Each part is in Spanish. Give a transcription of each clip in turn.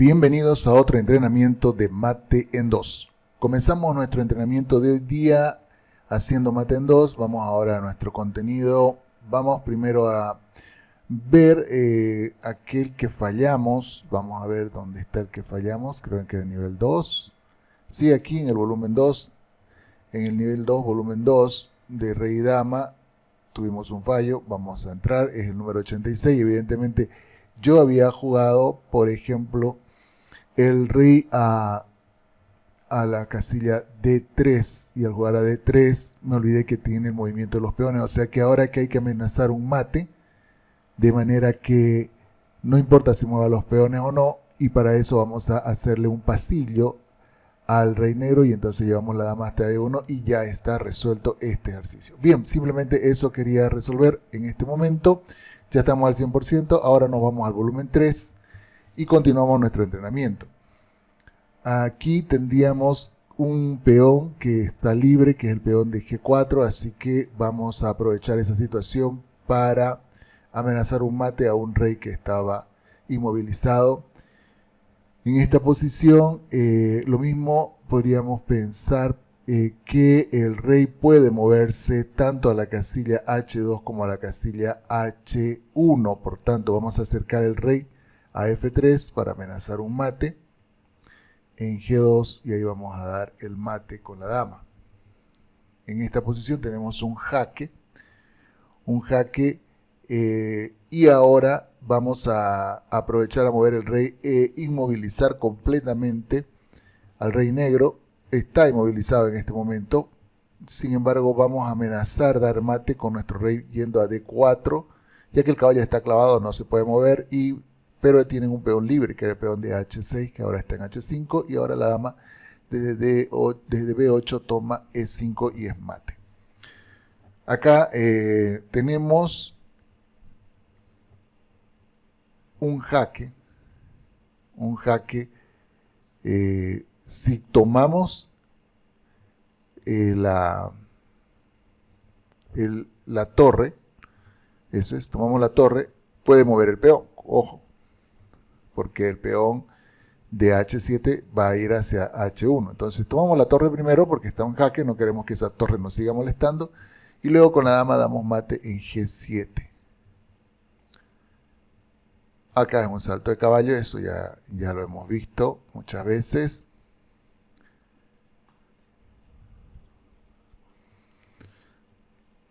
Bienvenidos a otro entrenamiento de Mate en 2. Comenzamos nuestro entrenamiento de hoy día haciendo Mate en 2. Vamos ahora a nuestro contenido. Vamos primero a ver aquel que fallamos. Vamos a ver dónde está el que fallamos. Creo que en el nivel 2. Sí, aquí en el volumen 2. En el nivel 2, volumen 2 de Rey y Dama tuvimos un fallo. Vamos a entrar. Es el número 86. Evidentemente yo había jugado, por ejemplo, el rey a la casilla D3 y al jugar a D3 me olvidé que tiene el movimiento de los peones, o sea que ahora que hay que amenazar un mate, de manera que no importa si mueva los peones o no, y para eso vamos a hacerle un pasillo al rey negro y entonces llevamos la dama hasta D1 y ya está resuelto este ejercicio. Bien, simplemente eso quería resolver en este momento. Ya estamos al 100%, ahora nos vamos al volumen 3 y continuamos nuestro entrenamiento. Aquí tendríamos un peón que está libre, que es el peón de G4, así que vamos a aprovechar esa situación para amenazar un mate a un rey que estaba inmovilizado. En esta posición, lo mismo podríamos pensar que el rey puede moverse tanto a la casilla H2 como a la casilla H1. Por tanto, vamos a acercar el rey a F3 para amenazar un mate en G2 y ahí vamos a dar el mate con la dama. En esta posición tenemos un jaque y ahora vamos a aprovechar a mover el rey e inmovilizar completamente al rey negro. Está inmovilizado en este momento, sin embargo vamos a amenazar dar mate con nuestro rey yendo a D4, ya que el caballo está clavado, no se puede mover, pero tienen un peón libre, que era el peón de H6, que ahora está en H5, y ahora la dama desde B8 toma E5 y es mate. Acá tenemos un jaque, si tomamos la torre, eso es, tomamos la torre, puede mover el peón, ojo, porque el peón de H7 va a ir hacia H1. Entonces tomamos la torre primero porque está un jaque, no queremos que esa torre nos siga molestando, y luego con la dama damos mate en G7. Acá es un salto de caballo, eso ya lo hemos visto muchas veces.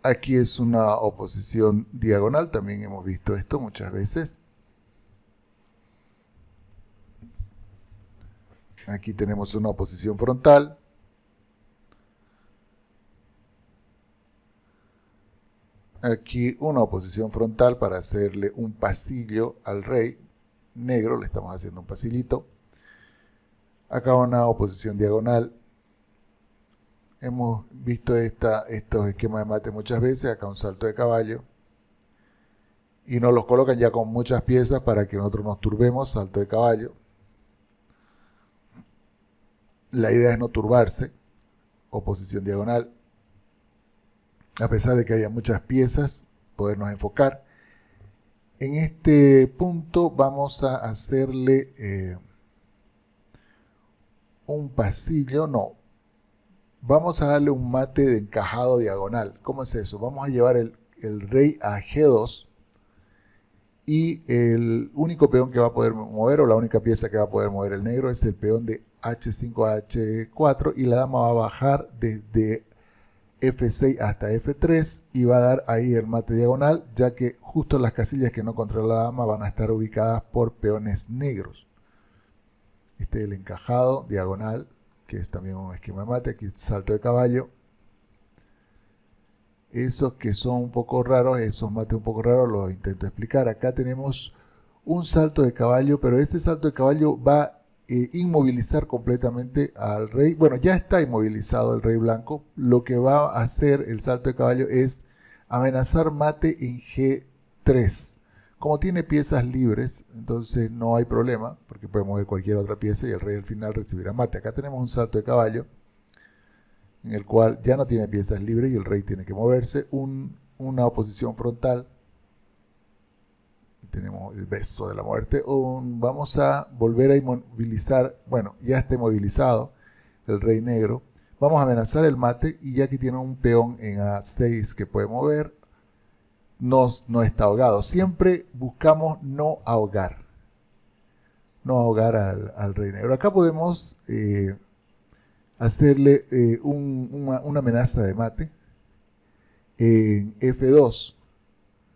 Aquí es una oposición diagonal, también hemos visto esto muchas veces. Aquí tenemos una oposición frontal. Aquí una oposición frontal para hacerle un pasillo al rey negro, le estamos haciendo un pasillito. Acá una oposición diagonal. Hemos visto estos esquemas de mate muchas veces. Acá un salto de caballo. Y nos los colocan ya con muchas piezas para que nosotros nos turbemos. Salto de caballo. La idea es no turbarse. Oposición diagonal. A pesar de que haya muchas piezas, podernos enfocar. En este punto vamos a hacerle un pasillo. No. Vamos a darle un mate de encajado diagonal. ¿Cómo es eso? Vamos a llevar el rey a G2 y el único peón que va a poder mover, o la única pieza que va a poder mover el negro, es el peón de H5 a H4 y la dama va a bajar desde F6 hasta F3 y va a dar ahí el mate diagonal, ya que justo las casillas que no controla la dama van a estar ubicadas por peones negros. Este es el encajado diagonal, que es también un esquema de mate. Aquí salto de caballo. Esos que son un poco raros, esos mates un poco raros, los intento explicar. Acá tenemos un salto de caballo, pero ese salto de caballo va a inmovilizar completamente al rey. Bueno, ya está inmovilizado el rey blanco. Lo que va a hacer el salto de caballo es amenazar mate en G3. Como tiene piezas libres, entonces no hay problema, porque puede mover cualquier otra pieza y el rey al final recibirá mate. Acá tenemos un salto de caballo, en el cual ya no tiene piezas libres y el rey tiene que moverse. Una oposición frontal, tenemos el beso de la muerte. Vamos a volver a inmovilizar, bueno, ya está inmovilizado el rey negro. Vamos a amenazar el mate y ya que tiene un peón en A6 que puede mover, no está ahogado. Siempre buscamos no ahogar. No ahogar al rey negro. Acá podemos hacerle una amenaza de mate en F2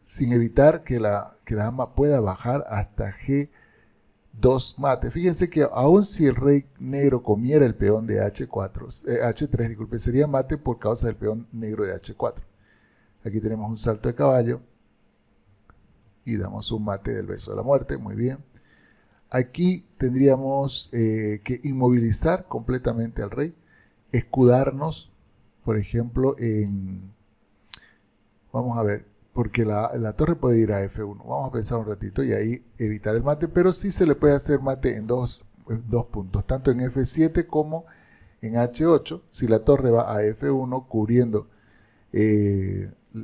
sin evitar que la dama pueda bajar hasta G2 mate. Fíjense que aun si el rey negro comiera el peón de H3, disculpe, sería mate por causa del peón negro de H4. Aquí tenemos un salto de caballo y damos un mate del beso de la muerte, muy bien. Aquí tendríamos que inmovilizar completamente al rey, escudarnos, por ejemplo, vamos a ver, porque la torre puede ir a F1. Vamos a pensar un ratito y ahí evitar el mate, pero sí se le puede hacer mate en dos puntos, tanto en F7 como en H8. Si la torre va a F1 cubriendo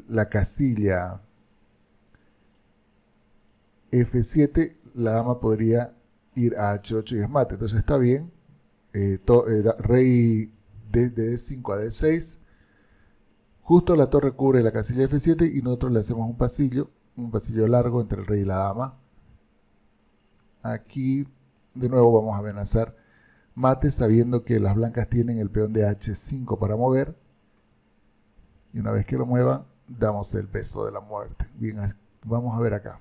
la casilla F7, la dama podría ir a H8 y es mate. Entonces está bien. Rey de D5 a D6. Justo la torre cubre la casilla F7 y nosotros le hacemos un pasillo largo entre el rey y la dama. Aquí de nuevo vamos a amenazar mate sabiendo que las blancas tienen el peón de H5 para mover. Y una vez que lo muevan, damos el beso de la muerte. Bien, vamos a ver acá.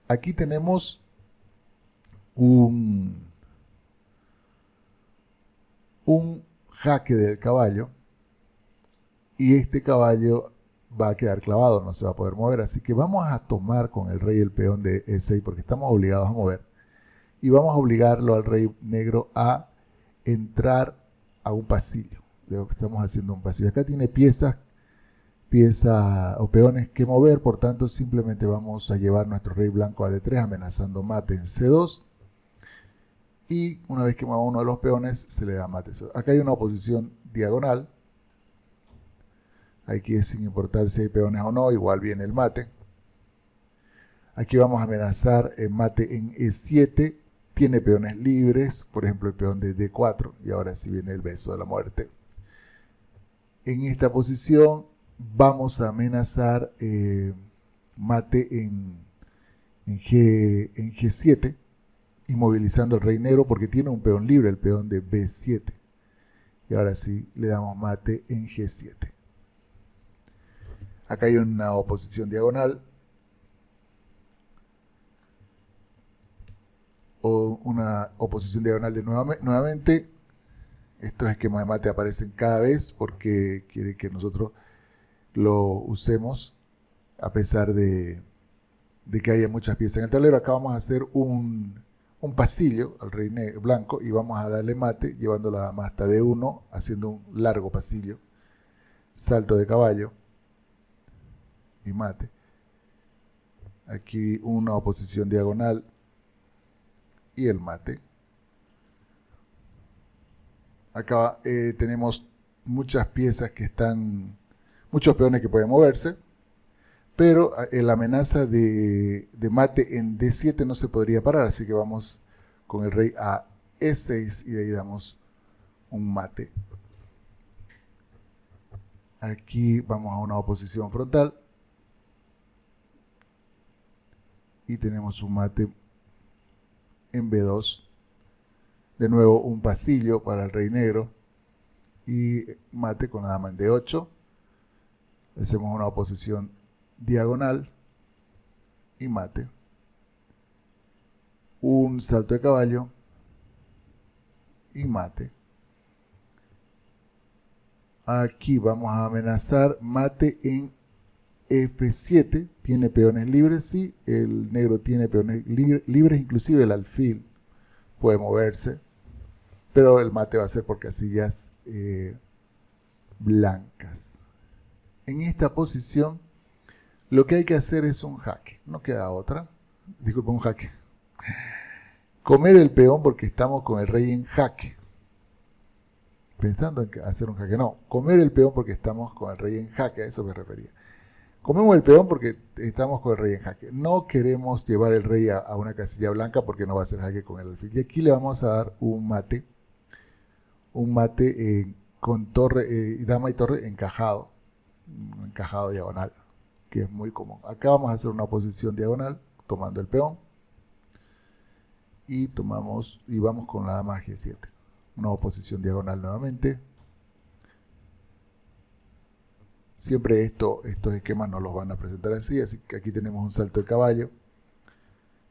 Aquí tenemos un jaque del caballo y este caballo va a quedar clavado, no se va a poder mover, así que vamos a tomar con el rey el peón de E6 porque estamos obligados a mover y vamos a obligarlo al rey negro a entrar a un pasillo. Estamos haciendo un pasillo. Acá tiene piezas o peones que mover, por tanto simplemente vamos a llevar nuestro rey blanco a D3 amenazando mate en C2 y una vez que mueva uno de los peones se le da mate. Acá hay una oposición diagonal, aquí es sin importar si hay peones o no, igual viene el mate. Aquí vamos a amenazar el mate en E7, tiene peones libres, por ejemplo el peón de D4 y ahora sí viene el beso de la muerte. En esta posición vamos a amenazar mate en G7, inmovilizando al rey negro porque tiene un peón libre, el peón de B7. Y ahora sí le damos mate en G7. Acá hay una oposición diagonal. O una oposición diagonal de nuevamente. Estos esquemas de mate aparecen cada vez porque quiere que nosotros lo usemos a pesar de que haya muchas piezas en el tablero. Acá vamos a hacer un pasillo al rey blanco y vamos a darle mate llevando la dama hasta D1 haciendo un largo pasillo, salto de caballo y mate. Aquí una oposición diagonal y el mate. Acá tenemos muchas piezas que están, muchos peones que pueden moverse, pero la amenaza de mate en D7 no se podría parar, así que vamos con el rey a E6 y de ahí damos un mate. Aquí vamos a una oposición frontal y tenemos un mate en B2. De nuevo un pasillo para el rey negro y mate con la dama en D8. Hacemos una oposición diagonal y mate. Un salto de caballo y mate. Aquí vamos a amenazar mate en F7. Tiene peones libres, sí. El negro tiene peones libres, inclusive el alfil puede moverse. Pero el mate va a ser por casillas blancas. En esta posición lo que hay que hacer es un jaque. No queda otra. Disculpa, un jaque. Comer el peón porque estamos con el rey en jaque. Pensando en hacer un jaque. No, comer el peón porque estamos con el rey en jaque. A eso me refería. Comemos el peón porque estamos con el rey en jaque. No queremos llevar el rey a una casilla blanca porque no va a ser jaque con el alfil. Y aquí le vamos a dar un mate con torre, dama y torre encajado diagonal, que es muy común. Acá vamos a hacer una oposición diagonal tomando el peón y vamos con la dama G7. Una oposición diagonal nuevamente. Siempre estos esquemas no los van a presentar así que aquí tenemos un salto de caballo.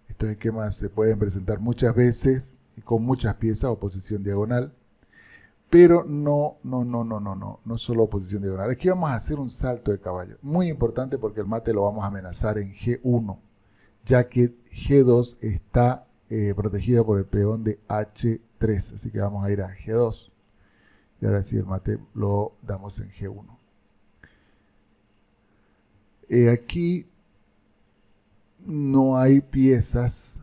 Estos esquemas se pueden presentar muchas veces y con muchas piezas, oposición diagonal, pero no solo oposición diagonal. Aquí vamos a hacer un salto de caballo, muy importante porque el mate lo vamos a amenazar en G1, ya que G2 está protegido por el peón de H3, así que vamos a ir a G2 y ahora sí el mate lo damos en G1. Aquí no hay piezas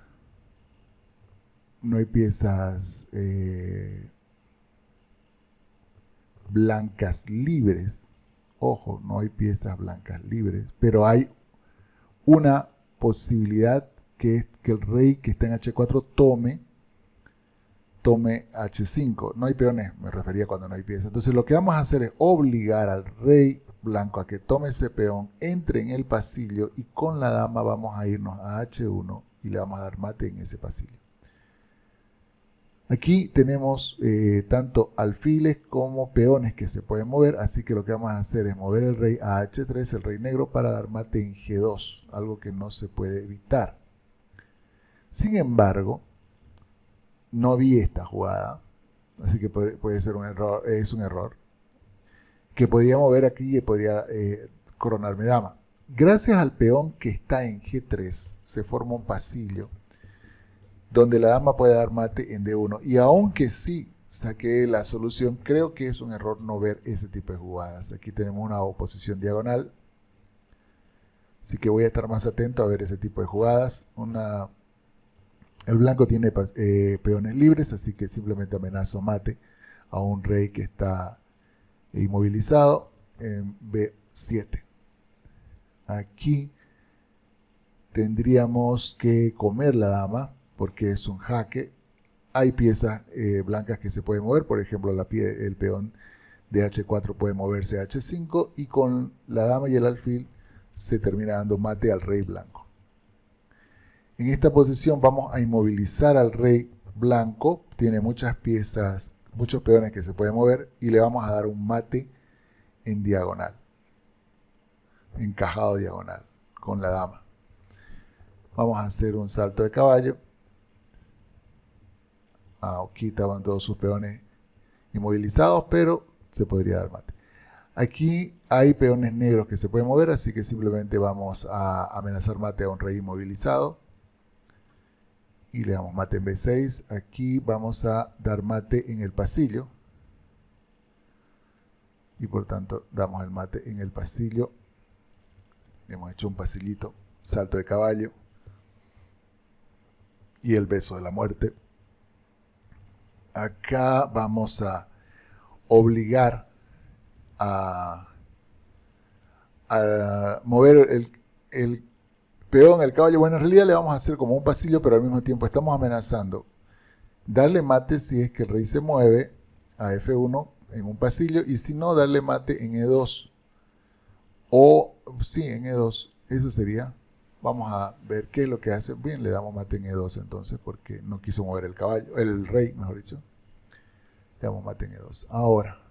blancas libres. Ojo, no hay piezas blancas libres, pero hay una posibilidad que es que el rey que está en H4 tome H5. No hay peones, me refería cuando no hay piezas. Entonces lo que vamos a hacer es obligar al rey blanco a que tome ese peón, entre en el pasillo y con la dama vamos a irnos a H1 y le vamos a dar mate en ese pasillo. Aquí tenemos tanto alfiles como peones que se pueden mover, así que lo que vamos a hacer es mover el rey a H3, el rey negro, para dar mate en G2, algo que no se puede evitar. Sin embargo, no vi esta jugada, así que puede ser un error, es un error, que podría mover aquí y podría coronarme dama. Gracias al peón que está en G3, se forma un pasillo donde la dama puede dar mate en D1. Y aunque sí saqué la solución, creo que es un error no ver ese tipo de jugadas. Aquí tenemos una oposición diagonal, así que voy a estar más atento a ver ese tipo de jugadas. El blanco tiene peones libres, así que simplemente amenazo mate a un rey que está inmovilizado en B7. Aquí tendríamos que comer la dama porque es un jaque. Hay piezas blancas que se pueden mover, por ejemplo el peón de H4 puede moverse a H5 y con la dama y el alfil se termina dando mate al rey blanco. En esta posición vamos a inmovilizar al rey blanco, tiene muchas piezas, muchos peones que se pueden mover y le vamos a dar un mate en diagonal, encajado diagonal con la dama. Vamos a hacer un salto de caballo. Aquí estaban todos sus peones inmovilizados, pero se podría dar mate. Aquí hay peones negros que se pueden mover, así que simplemente vamos a amenazar mate a un rey inmovilizado. Y le damos mate en B6. Aquí vamos a dar mate en el pasillo. Y por tanto damos el mate en el pasillo. Hemos hecho un pasillito, salto de caballo. Y el beso de la muerte. Acá vamos a obligar a mover el peón, el caballo. Bueno, en realidad le vamos a hacer como un pasillo, pero al mismo tiempo estamos amenazando darle mate si es que el rey se mueve a F1 en un pasillo, y si no, darle mate en E2. O, sí, en E2. Eso sería. Vamos a ver qué es lo que hace. Bien, le damos mate en E2 entonces, porque no quiso mover el caballo, el rey, mejor dicho. Le damos mate en E2. Ahora,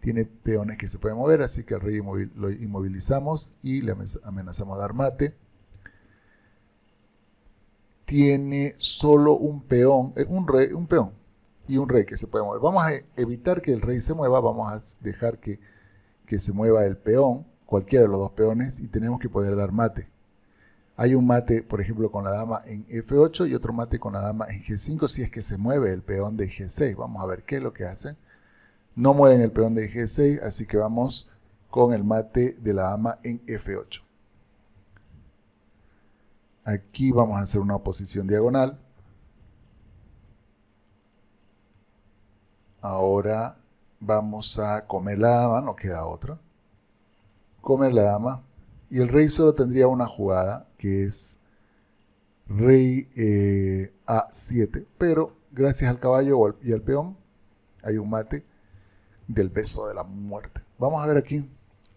tiene peones que se pueden mover, así que al rey lo inmovilizamos y le amenazamos a dar mate. Tiene solo un peón, un peón y un rey que se puede mover. Vamos a evitar que el rey se mueva, vamos a dejar que se mueva el peón, cualquiera de los dos peones, y tenemos que poder dar mate. Hay un mate, por ejemplo, con la dama en F8 y otro mate con la dama en G5 si es que se mueve el peón de G6. Vamos a ver qué es lo que hace. No mueven el peón de G6, así que vamos con el mate de la dama en F8. Aquí vamos a hacer una oposición diagonal. Ahora vamos a comer la dama, no queda otra. Comer la dama Y el rey solo tendría una jugada, que es rey A7. Pero gracias al caballo y al peón, hay un mate del beso de la muerte. Vamos a ver aquí.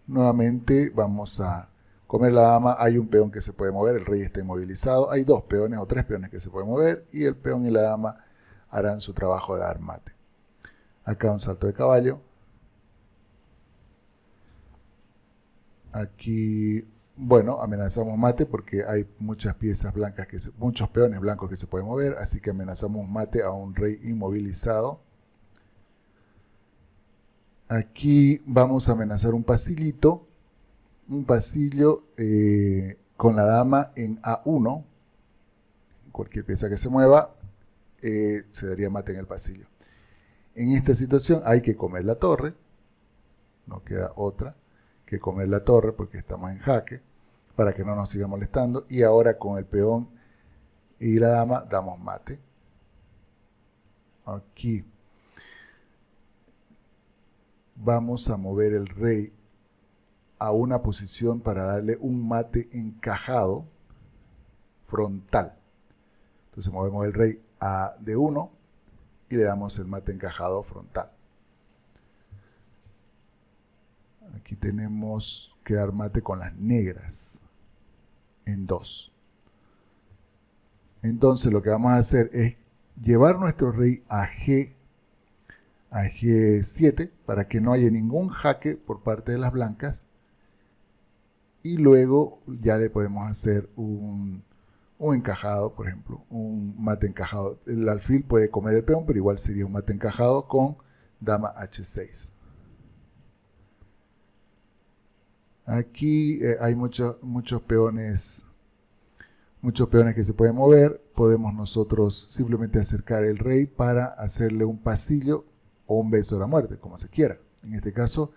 Nuevamente vamos a comer la dama. Hay un peón que se puede mover, el rey está inmovilizado. Hay dos peones o tres peones que se pueden mover y el peón y la dama harán su trabajo de dar mate. Acá un salto de caballo. Aquí, bueno, amenazamos mate porque hay muchas piezas blancas, muchos peones blancos que se pueden mover, así que amenazamos mate a un rey inmovilizado. Aquí vamos a amenazar un pasillito, un pasillo con la dama en A1. Cualquier pieza que se mueva se daría mate en el pasillo. En esta situación hay que comer la torre, no queda otra que comer la torre porque estamos en jaque para que no nos siga molestando. Y ahora con el peón y la dama damos mate. Aquí vamos a mover el rey a una posición para darle un mate encajado frontal. Entonces movemos el rey a D1 y le damos el mate encajado frontal. Aquí tenemos que dar mate con las negras en 2. Entonces lo que vamos a hacer es llevar nuestro rey a G7 para que no haya ningún jaque por parte de las blancas. Y luego ya le podemos hacer un encajado, por ejemplo, un mate encajado. El alfil puede comer el peón, pero igual sería un mate encajado con dama H6. Aquí hay muchos peones que se pueden mover. Podemos nosotros simplemente acercar el rey para hacerle un pasillo o un beso de la muerte, como se quiera. En este caso,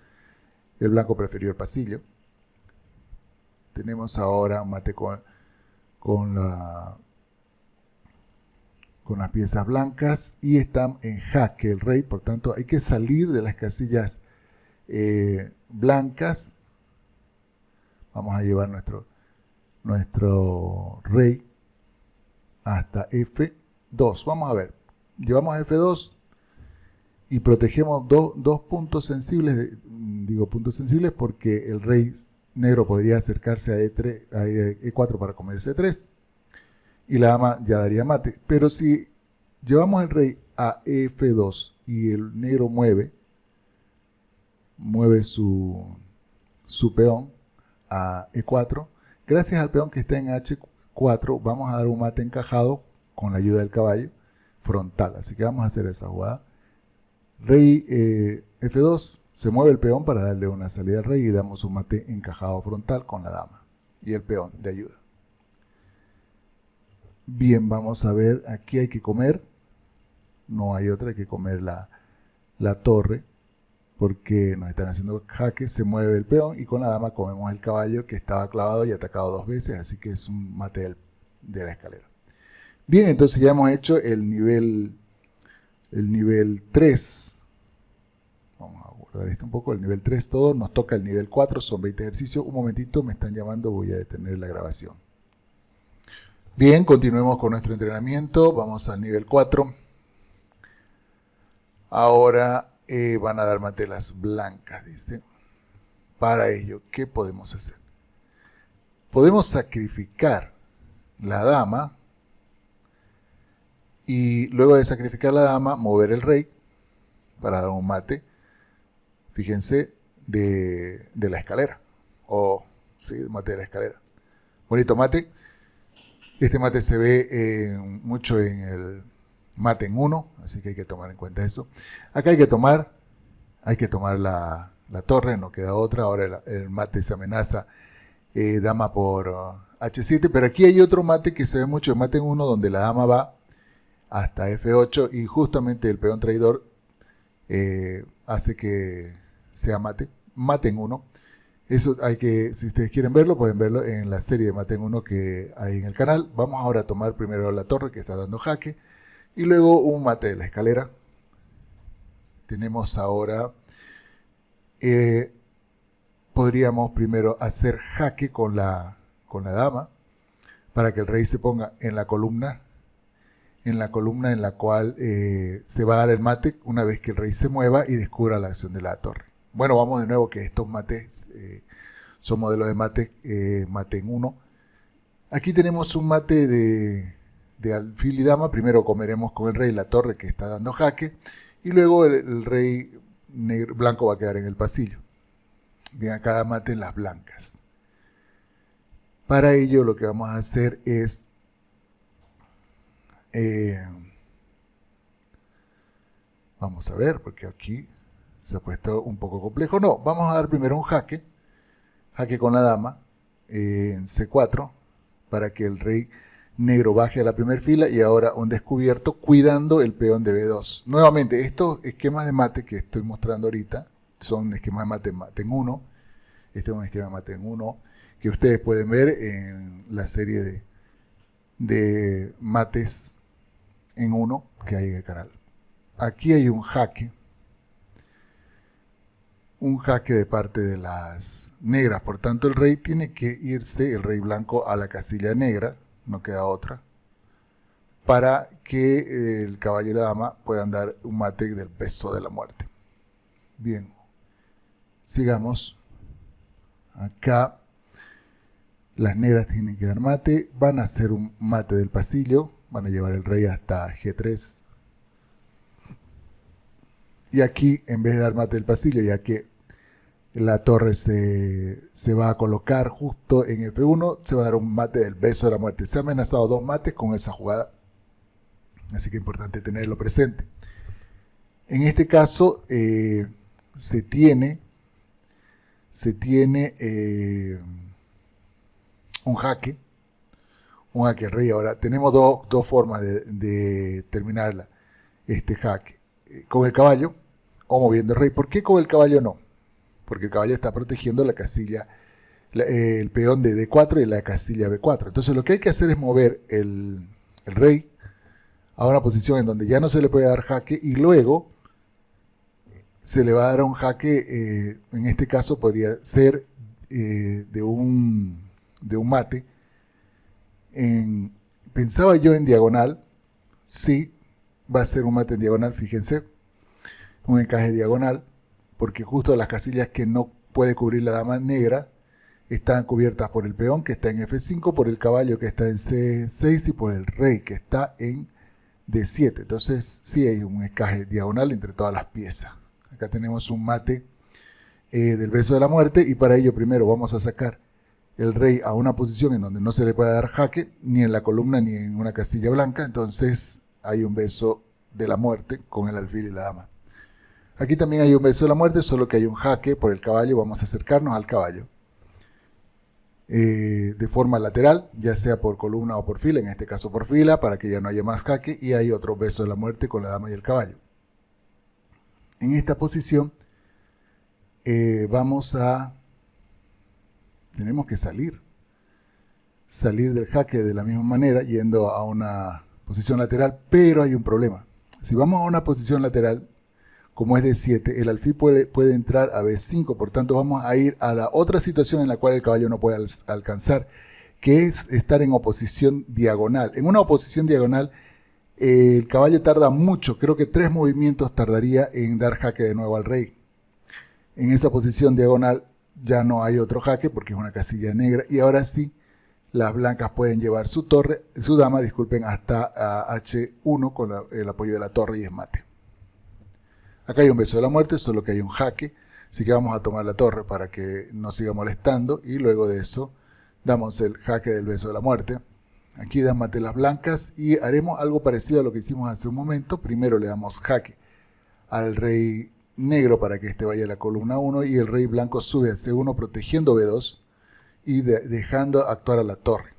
el blanco prefirió el pasillo. Tenemos ahora un mate con las piezas blancas y está en jaque el rey. Por tanto, hay que salir de las casillas blancas. Vamos a llevar nuestro rey hasta F2. Vamos a ver. Llevamos a F2 y protegemos dos puntos sensibles. Digo puntos sensibles porque el rey negro podría acercarse a E4 para comerse E3 y la dama ya daría mate. Pero si llevamos el rey a F2 y el negro mueve su peón a E4, gracias al peón que está en H4 vamos a dar un mate encajado con la ayuda del caballo frontal. Así que vamos a hacer esa jugada. Rey F2, se mueve el peón para darle una salida al rey y damos un mate encajado frontal con la dama y el peón de ayuda. Bien, vamos a ver, aquí hay que comer, no hay otra, hay que comer la torre porque nos están haciendo jaque. Se mueve el peón y con la dama comemos el caballo que estaba clavado y atacado 2 veces, así que es un mate de la escalera. Bien, entonces ya hemos hecho el nivel 3. Vamos a guardar esto un poco, el nivel 3 todo. Nos toca el nivel 4, son 20 ejercicios. Un momentito, me están llamando, voy a detener la grabación. Bien, continuemos con nuestro entrenamiento. Vamos al nivel 4. Ahora van a dar mate las blancas, dice. Para ello, ¿qué podemos hacer? Podemos sacrificar la dama y luego de sacrificar la dama, mover el rey para dar un mate, fíjense, de la escalera. Sí, mate de la escalera. Bonito mate. Este mate se ve mucho en el mate en 1, así que hay que tomar en cuenta eso. Acá hay que tomar la torre, no queda otra. Ahora el mate se amenaza dama por H7, pero aquí hay otro mate que se ve mucho, el mate en 1, donde la dama va hasta F8 y justamente el peón traidor hace que sea mate en 1. Eso hay que, si ustedes quieren verlo, pueden verlo en la serie de mate en 1 que hay en el canal. Vamos ahora a tomar primero la torre que está dando jaque y luego un mate de la escalera. Tenemos ahora podríamos primero hacer jaque con la dama para que el rey se ponga en la columna en la cual se va a dar el mate una vez que el rey se mueva y descubra la acción de la torre. Bueno, vamos de nuevo que estos mates son modelos de mate, mate en 1. Aquí tenemos un mate de alfil y dama. Primero comeremos con el rey la torre que está dando jaque y luego el rey blanco va a quedar en el pasillo. Bien, a cada mate en las blancas. Para ello lo que vamos a hacer es vamos a ver, porque aquí se ha puesto un poco complejo. No, vamos a dar primero un jaque con la dama en C4 para que el rey negro baje a la primera fila y ahora un descubierto cuidando el peón de B2. Nuevamente, estos esquemas de mate que estoy mostrando ahorita son esquemas de mate en 1. Este es un esquema de mate en 1 que ustedes pueden ver en la serie de mates en 1 que hay en el canal. Aquí hay un jaque de parte de las negras, por tanto el rey tiene que irse, el rey blanco, a la casilla negra, no queda otra, para que el caballo y la dama puedan dar un mate del beso de la muerte. Bien, sigamos. Acá las negras tienen que dar mate, van a hacer un mate del pasillo, van a llevar el rey hasta G3. Y aquí, en vez de dar mate del pasillo, ya que la torre se va a colocar justo en F1, se va a dar un mate del beso de la muerte. Se han amenazado 2 mates con esa jugada, así que es importante tenerlo presente. En este caso, se tiene un jaque al rey. Ahora, tenemos dos formas de terminar este jaque. Con el caballo o moviendo el rey. ¿Por qué con el caballo no? Porque el caballo está protegiendo la casilla, el peón de D4 y la casilla B4. Entonces lo que hay que hacer es mover el rey a una posición en donde ya no se le puede dar jaque y luego se le va a dar un jaque, en este caso podría ser de un mate. Pensaba yo en diagonal, sí, va a ser un mate en diagonal, fíjense, un encaje diagonal, porque justo las casillas que no puede cubrir la dama negra están cubiertas por el peón que está en F5, por el caballo que está en C6 y por el rey que está en D7. Entonces sí hay un encaje diagonal entre todas las piezas. Acá tenemos un mate del beso de la muerte y para ello primero vamos a sacar el rey a una posición en donde no se le puede dar jaque, ni en la columna ni en una casilla blanca. Entonces hay un beso de la muerte con el alfil y la dama. Aquí también hay un beso de la muerte, solo que hay un jaque por el caballo. Vamos a acercarnos al caballo de forma lateral, ya sea por columna o por fila, en este caso por fila, para que ya no haya más jaque, y hay otro beso de la muerte con la dama y el caballo. En esta posición tenemos que salir del jaque de la misma manera, yendo a una posición lateral, pero hay un problema. Si vamos a una posición lateral, como es de 7, el alfil puede entrar a B5, por tanto vamos a ir a la otra situación en la cual el caballo no puede alcanzar, que es estar en oposición diagonal. En una oposición diagonal, el caballo tarda mucho, creo que 3 movimientos tardaría en dar jaque de nuevo al rey. En esa posición diagonal ya no hay otro jaque porque es una casilla negra, y ahora sí, las blancas pueden llevar su dama, hasta H1 con el apoyo de la torre y es mate. Acá hay un beso de la muerte, solo que hay un jaque, así que vamos a tomar la torre para que no siga molestando y luego de eso damos el jaque del beso de la muerte. Aquí dan mate las blancas y haremos algo parecido a lo que hicimos hace un momento. Primero le damos jaque al rey negro para que este vaya a la columna 1 y el rey blanco sube a C1 protegiendo B2 y dejando actuar a la torre.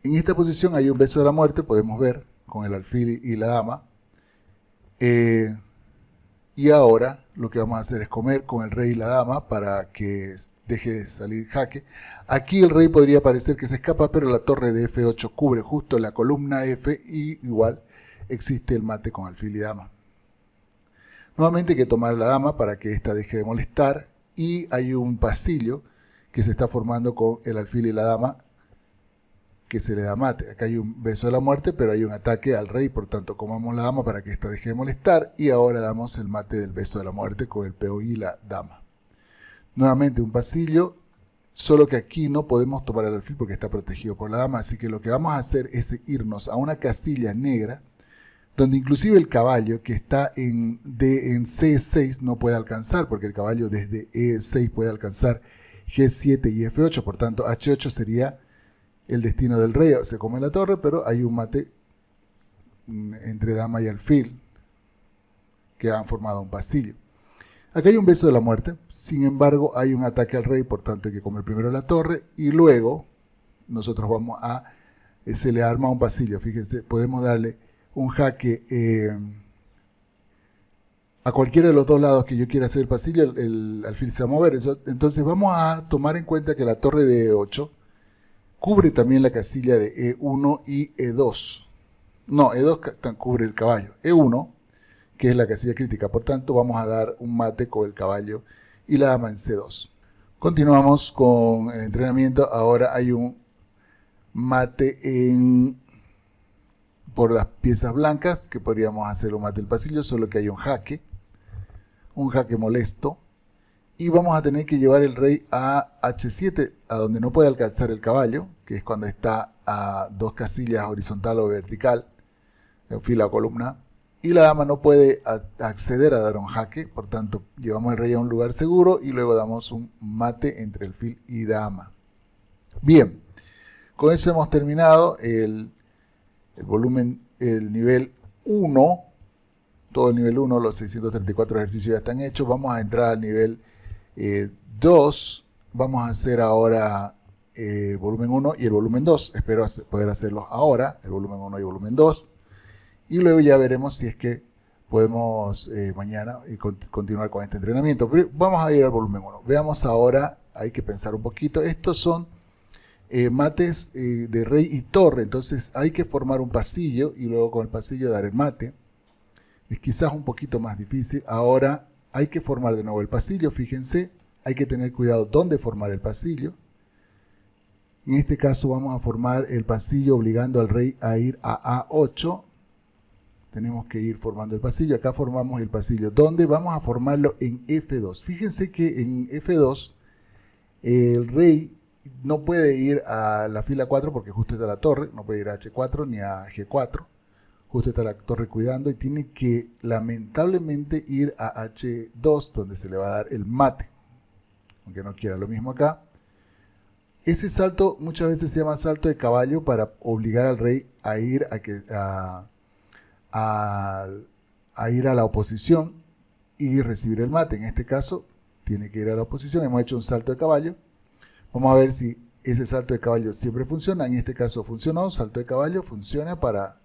En esta posición hay un beso de la muerte, podemos ver, con el alfil y la dama. Y ahora lo que vamos a hacer es comer con el rey y la dama para que deje de salir jaque. Aquí el rey podría parecer que se escapa, pero la torre de F8 cubre justo la columna F y igual existe el mate con alfil y dama. Nuevamente hay que tomar la dama para que ésta deje de molestar y hay un pasillo que se está formando con el alfil y la dama, que se le da mate. Acá hay un beso de la muerte, pero hay un ataque al rey, por tanto comamos la dama para que ésta deje de molestar, y ahora damos el mate del beso de la muerte con el peón y la dama. Nuevamente un pasillo, solo que aquí no podemos tomar el alfil porque está protegido por la dama, así que lo que vamos a hacer es irnos a una casilla negra, donde inclusive el caballo que está en C6 no puede alcanzar, porque el caballo desde E6 puede alcanzar G7 y F8, por tanto H8 sería el destino del rey. Se come la torre, pero hay un mate entre dama y alfil que han formado un pasillo. Acá hay un beso de la muerte, sin embargo hay un ataque al rey, por tanto hay que comer primero la torre y luego nosotros vamos a, se le arma un pasillo. Fíjense, podemos darle un jaque a cualquiera de los dos lados que yo quiera hacer el pasillo, el alfil se va a mover. Entonces vamos a tomar en cuenta que la torre de E8 cubre también la casilla de E1 y E2. No, E2 cubre el caballo. E1, que es la casilla crítica, por tanto vamos a dar un mate con el caballo y la dama en C2. Continuamos con el entrenamiento. Ahora hay un mate por las piezas blancas, que podríamos hacer un mate del pasillo, solo que hay un jaque molesto, y vamos a tener que llevar el rey a H7, a donde no puede alcanzar el caballo, que es cuando está a dos casillas horizontal o vertical, en fila o columna, y la dama no puede acceder a dar un jaque, por tanto llevamos el rey a un lugar seguro y luego damos un mate entre alfil y dama. Bien, con eso hemos terminado el volumen, el nivel 1, todo el nivel 1, los 634 ejercicios ya están hechos. Vamos a entrar al nivel 2, vamos a hacer ahora volumen 1 y el volumen 2. Espero poder hacerlos ahora, el volumen 1 y el volumen 2. Y luego ya veremos si es que podemos mañana continuar con este entrenamiento. Pero vamos a ir al volumen 1. Veamos ahora, hay que pensar un poquito. Estos son mates de rey y torre, entonces hay que formar un pasillo y luego con el pasillo dar el mate. Es quizás un poquito más difícil. Ahora hay que formar de nuevo el pasillo. Fíjense, hay que tener cuidado dónde formar el pasillo. En este caso vamos a formar el pasillo obligando al rey a ir a A8. Tenemos que ir formando el pasillo. Acá formamos el pasillo. ¿Dónde? Vamos a formarlo en F2. Fíjense que en F2 el rey no puede ir a la fila 4 porque justo está la torre. No puede ir a H4 ni a G4. Justo está la torre cuidando y tiene que lamentablemente ir a H2 donde se le va a dar el mate. Aunque no quiera, lo mismo acá. Ese salto muchas veces se llama salto de caballo para obligar al rey a ir a ir a la oposición y recibir el mate. En este caso tiene que ir a la oposición. Hemos hecho un salto de caballo. Vamos a ver si ese salto de caballo siempre funciona. En este caso funcionó. Salto de caballo funciona para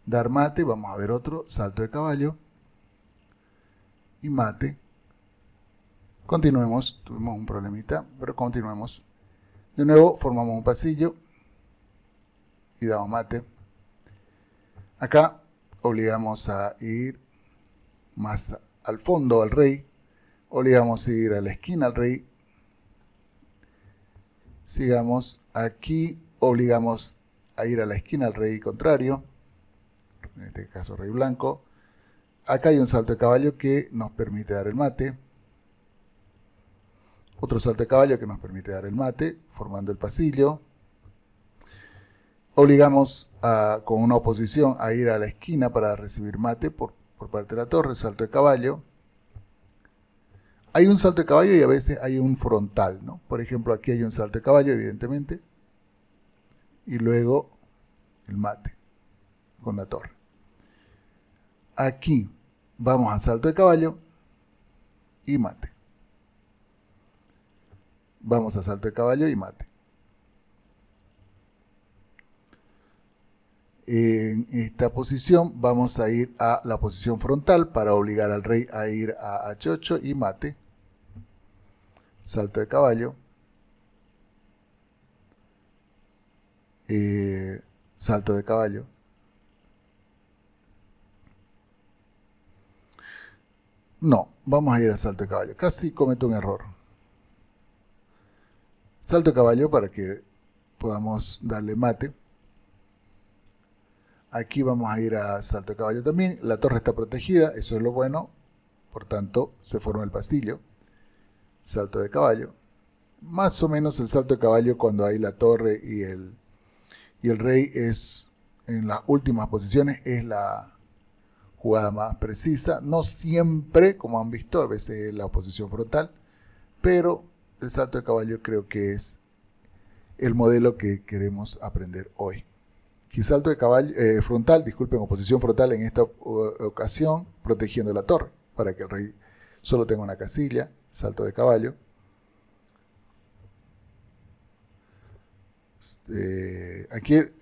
dar mate. Vamos a ver otro salto de caballo y mate. Continuemos. Tuvimos un problemita, pero continuemos. De nuevo formamos un pasillo y damos mate. Acá obligamos a ir más al fondo al rey, obligamos a ir a la esquina al rey, sigamos aquí, obligamos a ir a la esquina al rey contrario, en este caso rey blanco. Acá hay un salto de caballo que nos permite dar el mate, otro salto de caballo que nos permite dar el mate, formando el pasillo. Obligamos con una oposición a ir a la esquina para recibir mate por parte de la torre, salto de caballo. Hay un salto de caballo y a veces hay un frontal, ¿no? Por ejemplo, aquí hay un salto de caballo, evidentemente, y luego el mate con la torre. Aquí vamos a salto de caballo y mate. Vamos a salto de caballo y mate. En esta posición vamos a ir a la posición frontal para obligar al rey a ir a H8 y mate. Salto de caballo. Salto de caballo. No, vamos a ir a salto de caballo. Casi cometo un error. Salto de caballo para que podamos darle mate. Aquí vamos a ir a salto de caballo también. La torre está protegida, eso es lo bueno. Por tanto, se forma el pasillo. Salto de caballo. Más o menos el salto de caballo cuando hay la torre y el rey es en las últimas posiciones, es la jugada más precisa. No siempre, como han visto, a veces la oposición frontal, pero el salto de caballo creo que es el modelo que queremos aprender hoy. Aquí salto de caballo frontal, disculpen, oposición frontal en esta ocasión, protegiendo la torre, para que el rey solo tenga una casilla. Salto de caballo.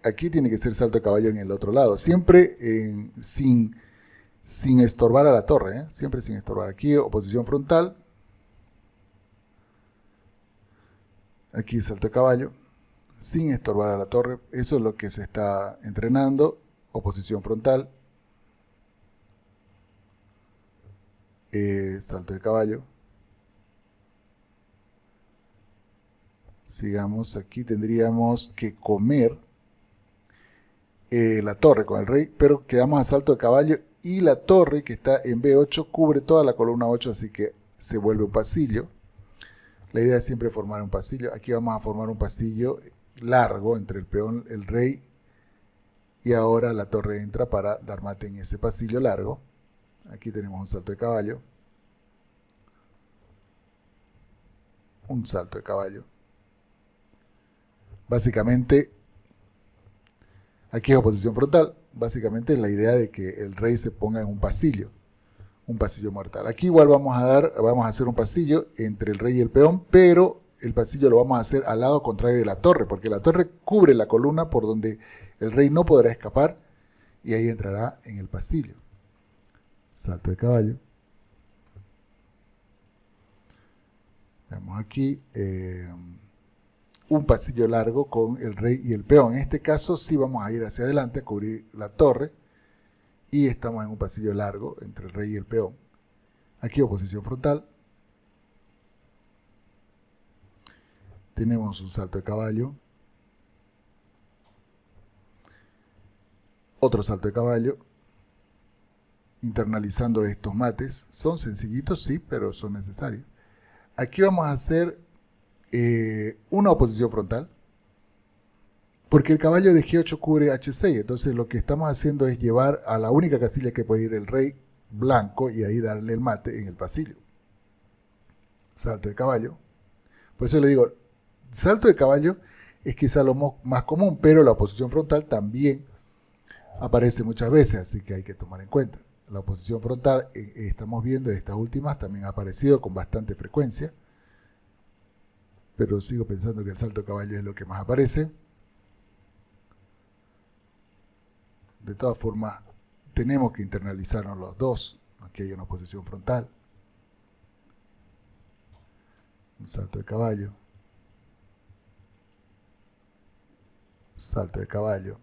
Aquí tiene que ser salto de caballo en el otro lado, siempre sin estorbar a la torre, siempre sin estorbar. Aquí oposición frontal, aquí salto de caballo, sin estorbar a la torre. Eso es lo que se está entrenando. Oposición frontal, salto de caballo. Sigamos, aquí tendríamos que comer la torre con el rey, pero quedamos a salto de caballo y la torre que está en B8 cubre toda la columna 8, así que se vuelve un pasillo. La idea es siempre formar un pasillo. Aquí vamos a formar un pasillo largo entre el peón, el rey, y ahora la torre entra para dar mate en ese pasillo largo. Aquí tenemos un salto de caballo, un salto de caballo. Básicamente, aquí es oposición frontal. Básicamente es la idea de que el rey se ponga en un pasillo mortal. Aquí igual vamos a hacer un pasillo entre el rey y el peón, pero el pasillo lo vamos a hacer al lado contrario de la torre, porque la torre cubre la columna por donde el rey no podrá escapar y ahí entrará en el pasillo. Salto de caballo. Veamos aquí un pasillo largo con el rey y el peón. En este caso sí vamos a ir hacia adelante a cubrir la torre y estamos en un pasillo largo entre el rey y el peón. Aquí oposición frontal. Tenemos un salto de caballo. Otro salto de caballo. Internalizando estos mates. Son sencillitos, sí, pero son necesarios. Aquí vamos a hacer una oposición frontal, porque el caballo de G8 cubre H6, entonces lo que estamos haciendo es llevar a la única casilla que puede ir el rey blanco y ahí darle el mate en el pasillo. Salto de caballo. Por eso le digo, salto de caballo es quizá lo más común, pero la oposición frontal también aparece muchas veces, así que hay que tomar en cuenta. La oposición frontal, estamos viendo estas últimas, también ha aparecido con bastante frecuencia, pero sigo pensando que el salto de caballo es lo que más aparece. De todas formas, tenemos que internalizarnos los dos. Aquí hay una oposición frontal. Un salto de caballo. Salto de caballo.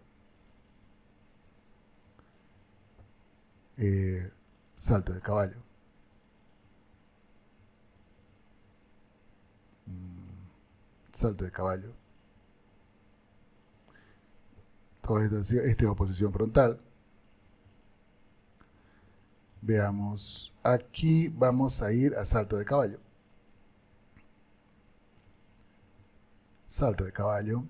Salto de caballo. Salto de caballo. Todo esto, esta es oposición frontal. Veamos, aquí vamos a ir a salto de caballo. Salto de caballo.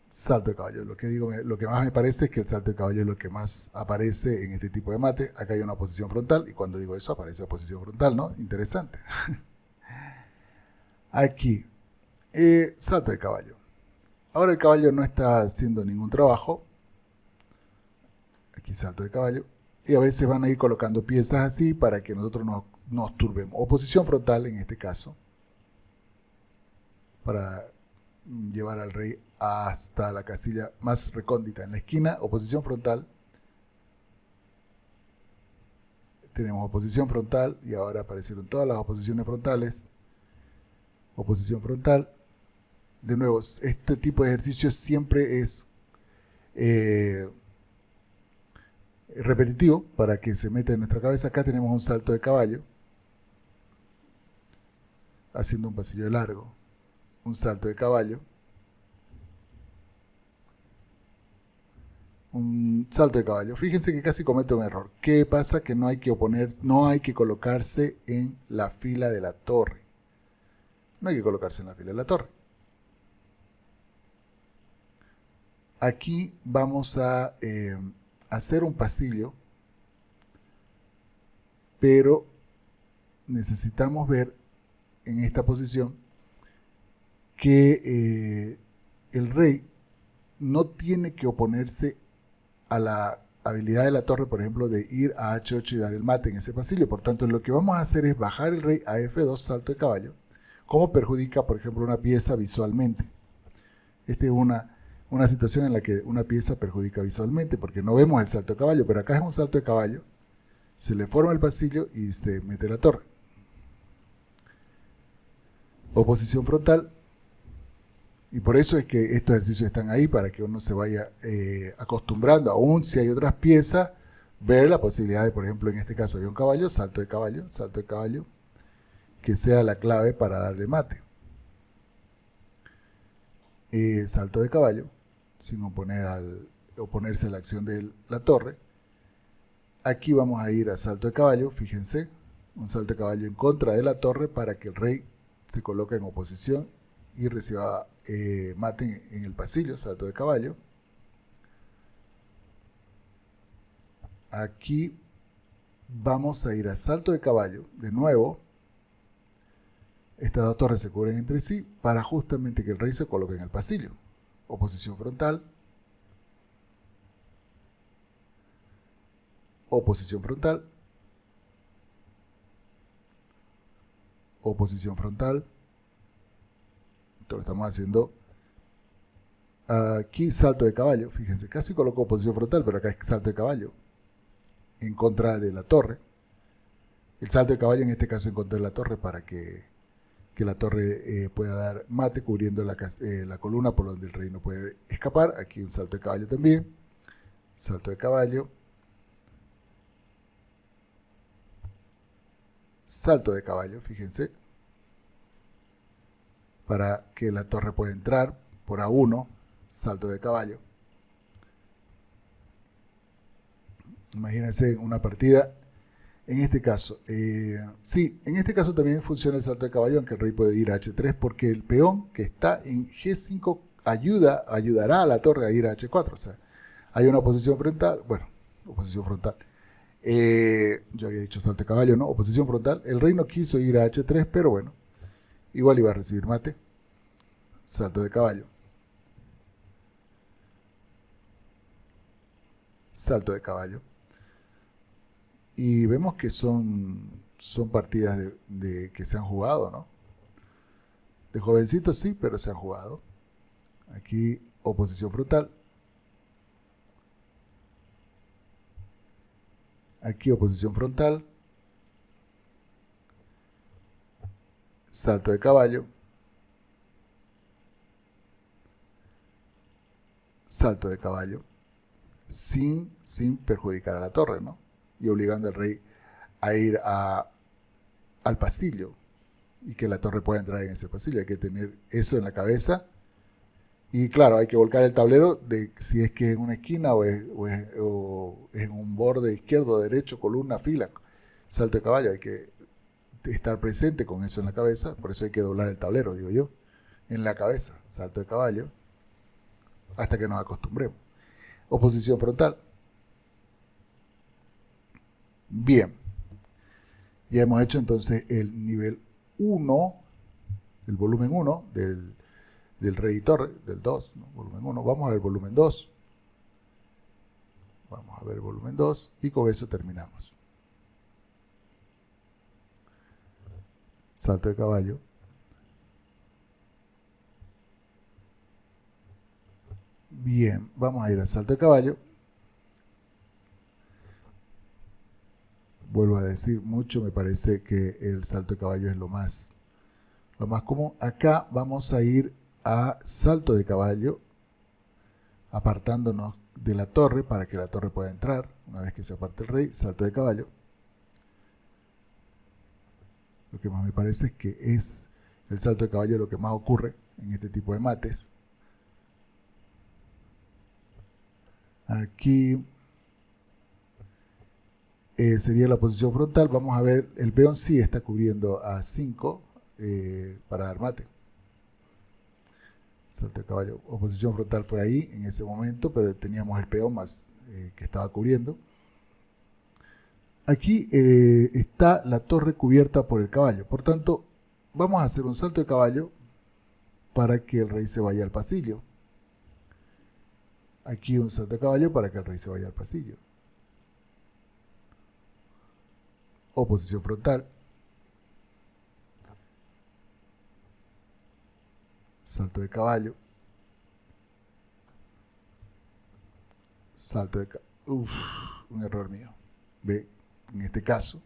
Salto de caballo. Lo que más me parece es que el salto de caballo es lo que más aparece en este tipo de mate. Acá hay una oposición frontal y cuando digo eso aparece la posición frontal, ¿no? Interesante. Aquí, salto de caballo. Ahora el caballo no está haciendo ningún trabajo. Aquí salto de caballo. Y a veces van a ir colocando piezas así para que nosotros nos turbemos. Oposición frontal en este caso. Para llevar al rey hasta la casilla más recóndita en la esquina. Oposición frontal. Tenemos oposición frontal y ahora aparecieron todas las oposiciones frontales. Oposición frontal. De nuevo, este tipo de ejercicio siempre es repetitivo para que se meta en nuestra cabeza. Acá tenemos un salto de caballo. haciendo un pasillo largo, un salto de caballo, un salto de caballo. Fíjense que casi cometo un error. ¿Qué pasa? Que no hay que colocarse en la fila de la torre. No hay que colocarse en la fila de la torre. Aquí vamos a hacer un pasillo, pero necesitamos ver en esta posición que el rey no tiene que oponerse a la habilidad de la torre, por ejemplo, de ir a H8 y dar el mate en ese pasillo. Por tanto, lo que vamos a hacer es bajar el rey a F2, salto de caballo, como perjudica, por ejemplo, una pieza visualmente. Esta es una situación en la que una pieza perjudica visualmente, porque no vemos el salto de caballo, pero acá es un salto de caballo, se le forma el pasillo y se mete la torre. Oposición frontal, y por eso es que estos ejercicios están ahí, para que uno se vaya acostumbrando, aún si hay otras piezas, ver la posibilidad de, por ejemplo, en este caso hay un caballo, salto de caballo, que sea la clave para darle mate. Salto de caballo, sin oponerse a la acción de la torre. Aquí vamos a ir a salto de caballo, fíjense, un salto de caballo en contra de la torre para que el rey se coloque en oposición y reciba mate en el pasillo, salto de caballo. Aquí vamos a ir a salto de caballo, de nuevo. Estas dos torres se cubren entre sí para justamente que el rey se coloque en el pasillo. Oposición frontal. Oposición frontal. Oposición frontal. Esto lo estamos haciendo. Aquí salto de caballo. Fíjense, casi colocó oposición frontal, pero acá es salto de caballo en contra de la torre. El salto de caballo en este caso en contra de la torre para que la torre pueda dar mate cubriendo la columna por donde el rey no puede escapar. Aquí un salto de caballo también. Salto de caballo. Salto de caballo, fíjense. Para que la torre pueda entrar por A1. Salto de caballo. Imagínense una partida. En este caso, sí, en este caso también funciona el salto de caballo, aunque el rey puede ir a H3, porque el peón que está en G5 ayudará a la torre a ir a H4. O sea, hay una oposición frontal, bueno, oposición frontal. Yo había dicho salto de caballo, ¿no? Oposición frontal. El rey no quiso ir a H3, pero bueno, igual iba a recibir mate. Salto de caballo. Salto de caballo. Y vemos que son partidas que se han jugado, ¿no? De jovencitos sí, pero se han jugado. Aquí oposición frontal. Aquí oposición frontal. Salto de caballo. Salto de caballo. Sin perjudicar a la torre, ¿no? Y obligando al rey a ir al pasillo y que la torre pueda entrar en ese pasillo. Hay que tener eso en la cabeza. Y claro, hay que volcar el tablero de si es que es en una esquina o es en un borde izquierdo, derecho, columna, fila. Salto de caballo, hay que estar presente con eso en la cabeza. Por eso hay que doblar el tablero, digo yo, en la cabeza. Salto de caballo, hasta que nos acostumbremos. Oposición frontal. Bien, ya hemos hecho entonces el nivel 1, el volumen 1 del rey y torre, del 2, ¿no? Volumen 1. Vamos a ver volumen 2. Vamos a ver volumen 2 y con eso terminamos. Salto de caballo. Bien, vamos a ir al salto de caballo. Vuelvo a decir, mucho me parece que el salto de caballo es lo más común. Acá vamos a ir a salto de caballo, apartándonos de la torre para que la torre pueda entrar. Una vez que se aparte el rey, salto de caballo. Lo que más me parece es que es El salto de caballo es lo que más ocurre en este tipo de mates. Aquí sería la posición frontal. Vamos a ver, el peón sí está cubriendo a 5 para dar mate. Salto de caballo. Oposición frontal fue ahí en ese momento, pero teníamos el peón más que estaba cubriendo. Aquí está la torre cubierta por el caballo. Por tanto, vamos a hacer un salto de caballo para que el rey se vaya al pasillo. Aquí un salto de caballo para que el rey se vaya al pasillo. Oposición frontal. Salto de caballo. Salto de caballo. Uf, un error mío. Ve, en este caso,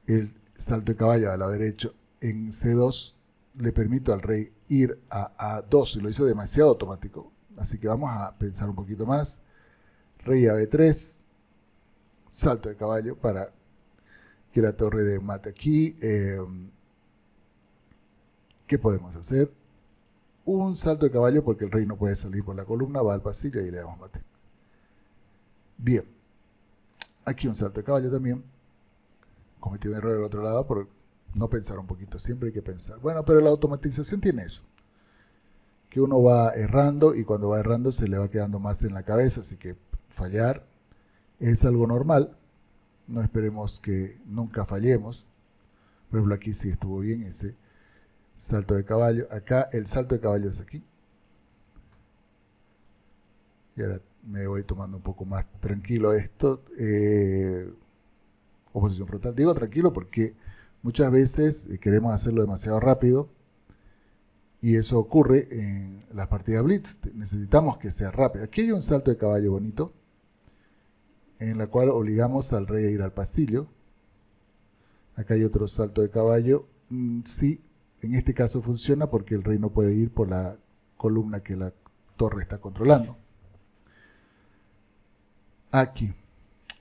el salto de caballo al haber hecho en C2 le permito al rey ir a A2 y lo hizo demasiado automático. Así que vamos a pensar un poquito más. Rey a B3, salto de caballo para que la torre de mate aquí. ¿Qué podemos hacer? Un salto de caballo porque el rey no puede salir por la columna, va al pasillo y le damos mate. Bien, aquí un salto de caballo también. Cometí un error del otro lado por no pensar un poquito, siempre hay que pensar. Bueno, pero la automatización tiene eso, que uno va errando y cuando va errando se le va quedando más en la cabeza, así que fallar es algo normal. No esperemos que nunca fallemos. Por ejemplo, aquí sí estuvo bien ese salto de caballo. Acá el salto de caballo es aquí. Y ahora me voy tomando un poco más tranquilo esto. Oposición frontal. Digo tranquilo porque muchas veces queremos hacerlo demasiado rápido. Y eso ocurre en las partidas Blitz. Necesitamos que sea rápido. Aquí hay un salto de caballo bonito, en la cual obligamos al rey a ir al pasillo. Acá hay otro salto de caballo. Sí, en este caso funciona porque el rey no puede ir por la columna que la torre está controlando. Aquí,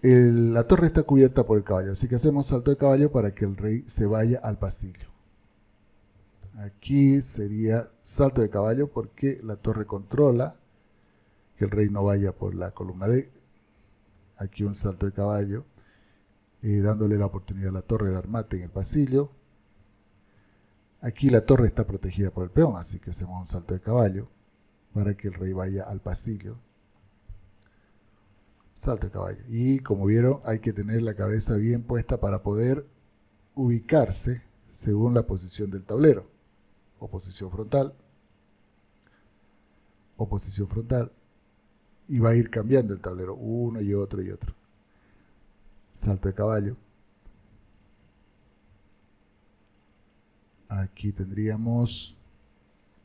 la torre está cubierta por el caballo, así que hacemos salto de caballo para que el rey se vaya al pasillo. Aquí sería salto de caballo porque la torre controla que el rey no vaya por la columna D. Aquí un salto de caballo, dándole la oportunidad a la torre de dar mate en el pasillo. Aquí la torre está protegida por el peón, así que hacemos un salto de caballo para que el rey vaya al pasillo. Salto de caballo. Y como vieron, hay que tener la cabeza bien puesta para poder ubicarse según la posición del tablero. Oposición frontal. Oposición frontal. Y va a ir cambiando el tablero, uno y otro y otro. Salto de caballo. Aquí tendríamos,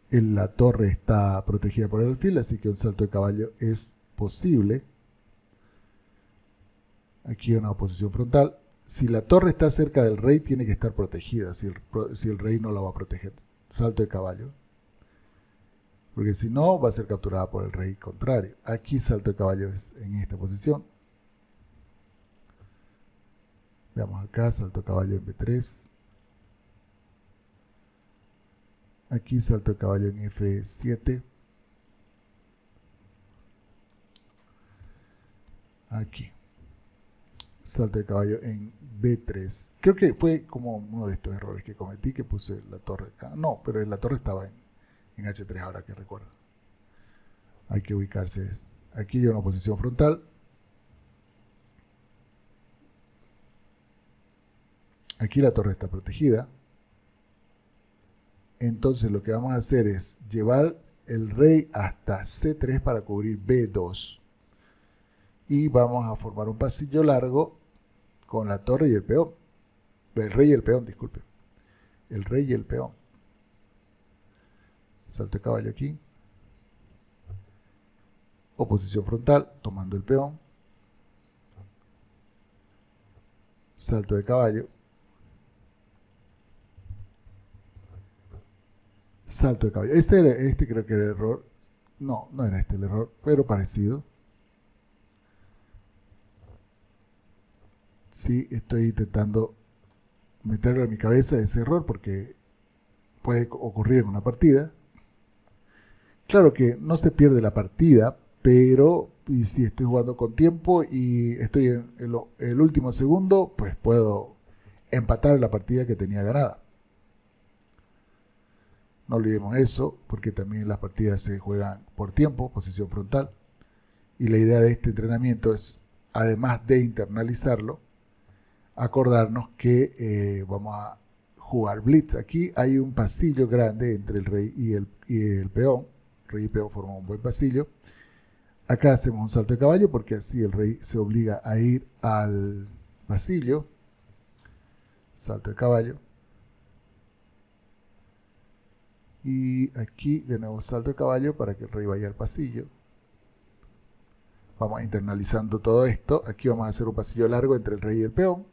la torre está protegida por el alfil, así que un salto de caballo es posible. Aquí una oposición frontal. Si la torre está cerca del rey, tiene que estar protegida, si el rey no la va a proteger. Salto de caballo. Porque si no, va a ser capturada por el rey contrario. Aquí salto de caballo es en esta posición. Veamos acá, salto de caballo en B3. Aquí salto de caballo en F7. Aquí. Salto de caballo en B3. Creo que fue como uno de estos errores que cometí, que puse la torre acá. No, pero la torre estaba en H3 ahora que recuerdo. Hay que ubicarse. Aquí hay una posición frontal. Aquí la torre está protegida. Entonces lo que vamos a hacer es llevar el rey hasta C3 para cubrir B2. Y vamos a formar un pasillo largo con la torre y el peón. El rey y el peón, disculpe. El rey y el peón. Salto de caballo aquí. Oposición frontal, tomando el peón. Salto de caballo. Salto de caballo. Este creo que era el error. No, no era este el error, pero parecido. Sí, estoy intentando meterlo en mi cabeza ese error porque puede ocurrir en una partida. Claro que no se pierde la partida, pero y si estoy jugando con tiempo y estoy en el último segundo, pues puedo empatar la partida que tenía ganada. No olvidemos eso, porque también las partidas se juegan por tiempo, posición frontal. Y la idea de este entrenamiento es, además de internalizarlo, acordarnos que vamos a jugar blitz. Aquí hay un pasillo grande entre el rey y el peón. Rey y peón forman un buen pasillo. Acá hacemos un salto de caballo porque así el rey se obliga a ir al pasillo. Salto de caballo. Y aquí de nuevo salto de caballo para que el rey vaya al pasillo. Vamos internalizando todo esto. Aquí vamos a hacer un pasillo largo entre el rey y el peón.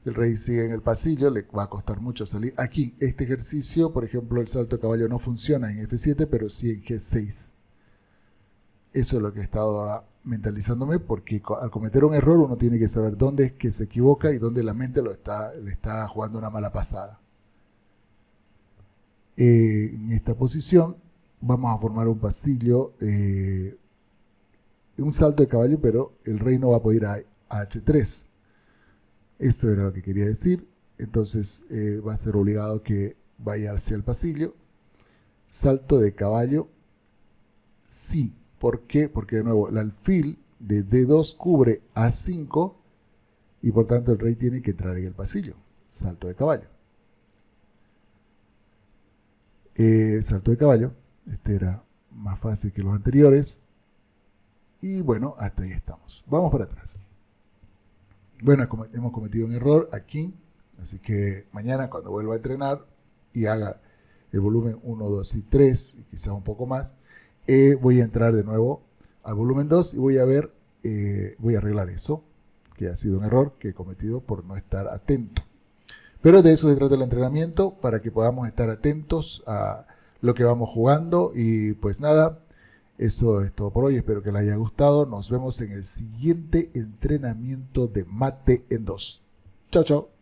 El rey sigue en el pasillo, le va a costar mucho salir. Aquí, este ejercicio, por ejemplo, el salto de caballo no funciona en F7, pero sí en G6. Eso es lo que he estado ahora mentalizándome, porque al cometer un error uno tiene que saber dónde es que se equivoca y dónde la mente le está jugando una mala pasada. En esta posición vamos a formar un pasillo, un salto de caballo, pero el rey no va a poder ir a H3. Esto era lo que quería decir. Entonces va a ser obligado que vaya hacia el pasillo. Salto de caballo, sí. ¿Por qué? Porque de nuevo el alfil de D2 cubre A5 y por tanto el rey tiene que entrar en el pasillo. Salto de caballo. Salto de caballo. Este era más fácil que los anteriores. Y bueno, hasta ahí estamos. Vamos para atrás. Bueno, hemos cometido un error aquí, así que mañana cuando vuelva a entrenar y haga el volumen 1, 2 y 3, y quizás un poco más, voy a entrar de nuevo al volumen 2 y voy a ver, voy a arreglar eso, que ha sido un error que he cometido por no estar atento. Pero de eso se trata el entrenamiento, para que podamos estar atentos a lo que vamos jugando y pues nada. Eso es todo por hoy, espero que les haya gustado. Nos vemos en el siguiente entrenamiento de Mate en 2. Chao, chao.